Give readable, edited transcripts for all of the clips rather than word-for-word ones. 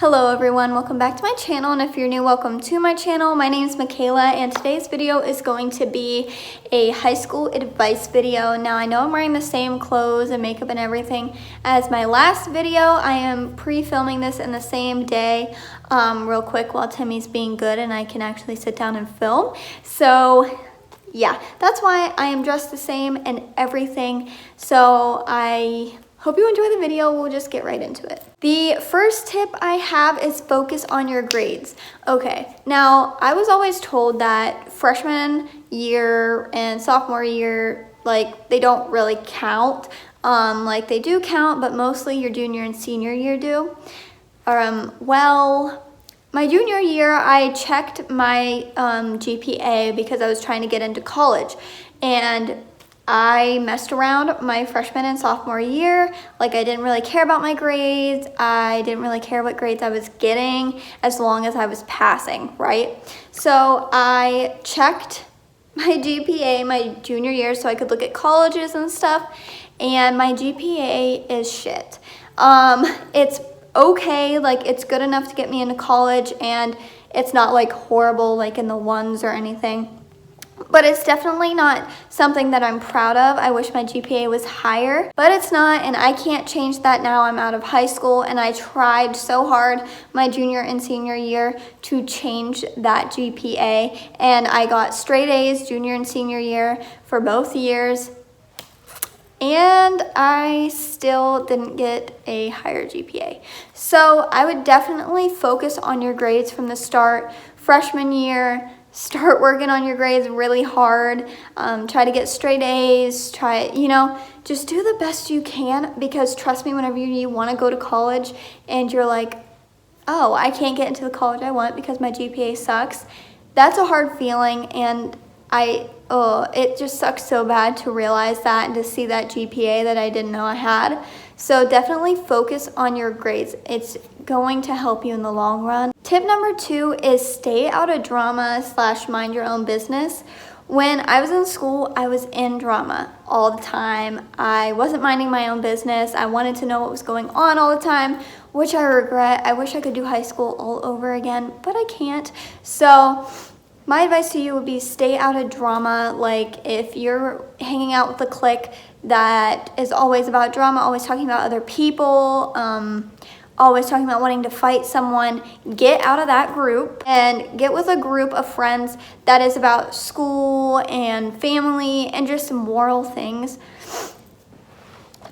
Hello everyone, welcome back to my channel, and if you're new, welcome to my channel. My name is Mckayla, and today's video is going to be a high school advice video. Now I know I'm wearing the same clothes and makeup and everything as my last video. I am pre-filming this in the same day real quick while Timmy's being good and I can actually sit down and film. So yeah, that's why I am dressed the same and everything. So I hope you enjoy the video. We'll just get right into it. The first tip I have is focus on your grades. Okay, now I was always told that freshman year and sophomore year, like, they don't really count. Like, they do count, but mostly your junior and senior year do. Well, my junior year, I checked my GPA because I was trying to get into college, and I messed around my freshman and sophomore year. Like, I didn't really care about my grades. I didn't really care what grades I was getting as long as I was passing, right? So I checked my GPA my junior year so I could look at colleges and stuff, and my GPA is shit. It's okay, like, it's good enough to get me into college, and it's not like horrible, like in the ones or anything. But it's definitely not something that I'm proud of. I wish my GPA was higher, but it's not, and I can't change that now. I'm out of high school, and I tried so hard my junior and senior year to change that GPA, and I got straight A's junior and senior year for both years, and I still didn't get a higher GPA. So I would definitely focus on your grades from the start. Freshman year, start working on your grades really hard. Try to get straight A's. Just do the best you can, because trust me, whenever you want to go to college and you're like, oh, I can't get into the college I want because my GPA sucks, that's a hard feeling, and it just sucks so bad to realize that and to see that GPA that I didn't know I had. So definitely focus on your grades. It's going to help you in the long run. Tip number 2 is stay out of drama / mind your own business. When I was in school, I was in drama all the time. I wasn't minding my own business. I wanted to know what was going on all the time, which I regret. I wish I could do high school all over again, but I can't. So my advice to you would be stay out of drama. Like, if you're hanging out with a clique that is always about drama, always talking about other people, always talking about wanting to fight someone, get out of that group and get with a group of friends that is about school and family and just moral things.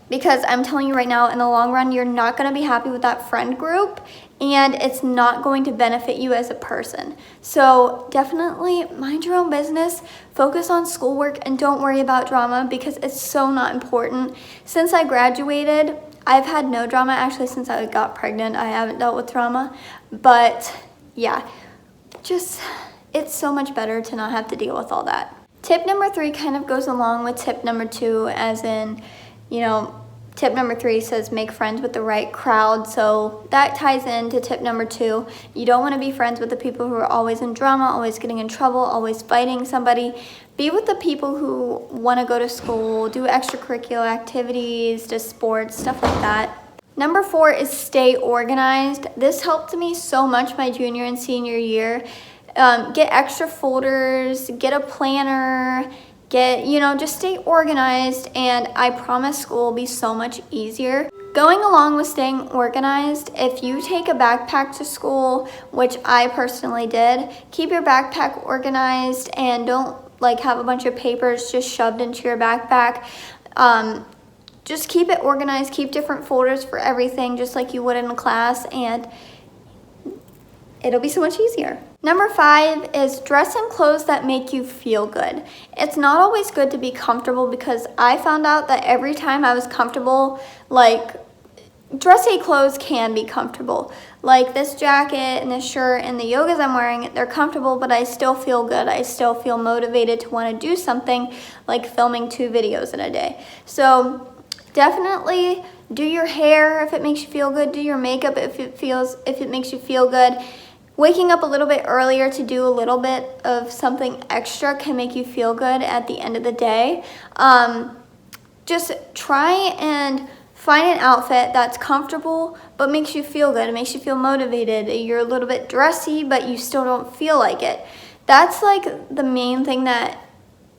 Because I'm telling you right now, in the long run, you're not going to be happy with that friend group, and it's not going to benefit you as a person. So definitely mind your own business, focus on schoolwork, and don't worry about drama, because it's so not important. Since I graduated, I've had no drama. Actually, since I got pregnant, I haven't dealt with drama. But yeah, it's so much better to not have to deal with all that. Tip number 3 kind of goes along with tip number 2, as in, tip number 3 says make friends with the right crowd. So that ties into tip number 2. You don't want to be friends with the people who are always in drama, always getting in trouble, always fighting somebody. Be with the people who want to go to school, do extracurricular activities, do sports, stuff like that. Number 4 is stay organized. This helped me so much my junior and senior year. Get extra folders, get a planner, just stay organized, and I promise school will be so much easier. Going along with staying organized, if you take a backpack to school, which I personally did, keep your backpack organized and don't have a bunch of papers just shoved into your backpack. Just keep it organized, keep different folders for everything, just like you would in a class, and it'll be so much easier. Number 5 is dress in clothes that make you feel good. It's not always good to be comfortable, because I found out that every time I was comfortable, dressy clothes can be comfortable. Like this jacket and this shirt and the yogas I'm wearing, they're comfortable, but I still feel good. I still feel motivated to want to do something, like filming 2 videos in a day. So definitely do your hair if it makes you feel good. Do your makeup if it makes you feel good. Waking up a little bit earlier to do a little bit of something extra can make you feel good at the end of the day. Just try and find an outfit that's comfortable but makes you feel good. It makes you feel motivated. You're a little bit dressy, but you still don't feel like it. That's like the main thing that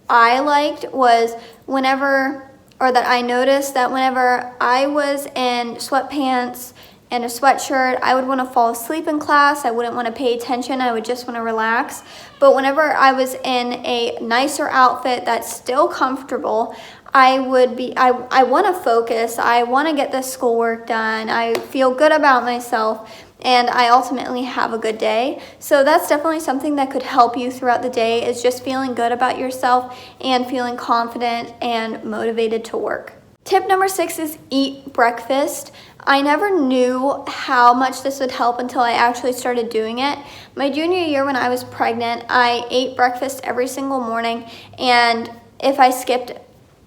I liked was that I noticed that whenever I was in sweatpants and a sweatshirt, I would want to fall asleep in class. I wouldn't want to pay attention. I would just want to relax. But whenever I was in a nicer outfit that's still comfortable, I want to focus. I want to get the schoolwork done. I feel good about myself, and I ultimately have a good day. So that's definitely something that could help you throughout the day, is just feeling good about yourself and feeling confident and motivated to work. Tip number 6 is eat breakfast. I never knew how much this would help until I actually started doing it. My junior year when I was pregnant, I ate breakfast every single morning, and if I skipped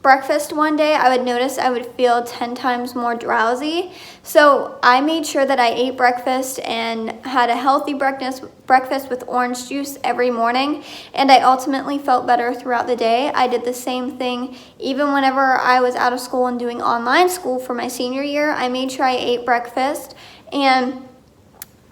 breakfast one day, I would notice I would feel 10 times more drowsy. So I made sure that I ate breakfast and had a healthy breakfast with orange juice every morning, and I ultimately felt better throughout the day. I did the same thing even whenever I was out of school and doing online school for my senior year. I made sure I ate breakfast, and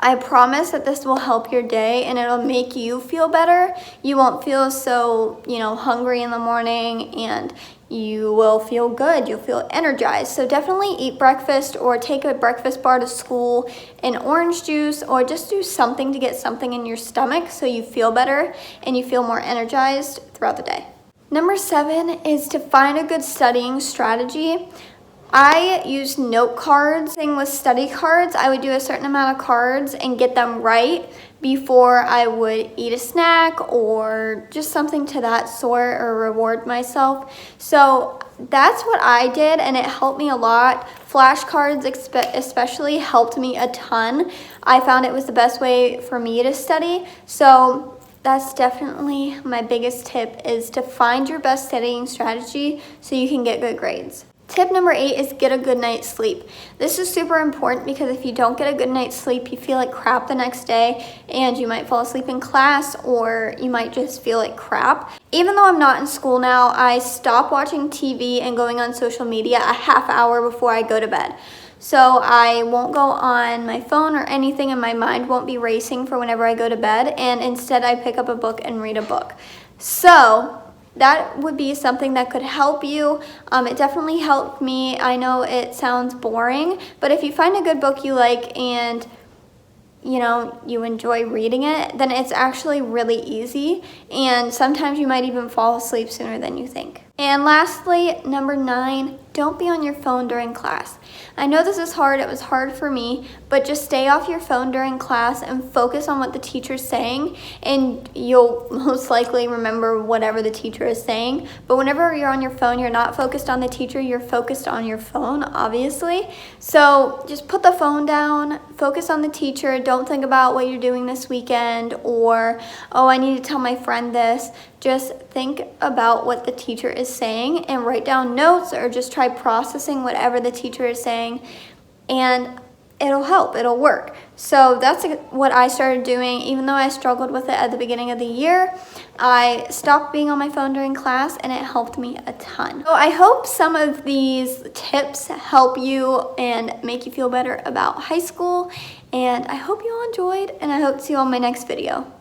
I promise that this will help your day and it'll make you feel better. You won't feel so, hungry in the morning, and you will feel good. You'll feel energized. So definitely eat breakfast, or take a breakfast bar to school, an orange juice, or just do something to get something in your stomach so you feel better and you feel more energized throughout the day. Number 7 is to find a good studying strategy. I use note cards. Thing with study cards, I would do a certain amount of cards and get them right before I would eat a snack or just something to that sort, or reward myself. So that's what I did, and it helped me a lot. Flashcards especially helped me a ton. I found it was the best way for me to study. So that's definitely my biggest tip, is to find your best studying strategy so you can get good grades. Tip number 8 is get a good night's sleep. This is super important because if you don't get a good night's sleep, you feel like crap the next day, and you might fall asleep in class, or you might just feel like crap. Even though I'm not in school now, I stop watching TV and going on social media a half hour before I go to bed. So I won't go on my phone or anything, and my mind won't be racing for whenever I go to bed, and instead I pick up a book and read a book. So that would be something that could help you. It definitely helped me. I know it sounds boring, but if you find a good book you like and you enjoy reading it, then it's actually really easy, and sometimes you might even fall asleep sooner than you think. And lastly, number 9, don't be on your phone during class. I know this is hard. It was hard for me, but just stay off your phone during class and focus on what the teacher's saying, and you'll most likely remember whatever the teacher is saying. But whenever you're on your phone, you're not focused on the teacher, you're focused on your phone, obviously. So just put the phone down, focus on the teacher. Don't think about what you're doing this weekend, or, oh, I need to tell my friend this. Just think about what the teacher is saying and write down notes, or just try processing whatever the teacher is saying, and it'll help, it'll work. So that's what I started doing. Even though I struggled with it at the beginning of the year, I stopped being on my phone during class, and it helped me a ton. So I hope some of these tips help you and make you feel better about high school, and I hope you all enjoyed, and I hope to see you on my next video.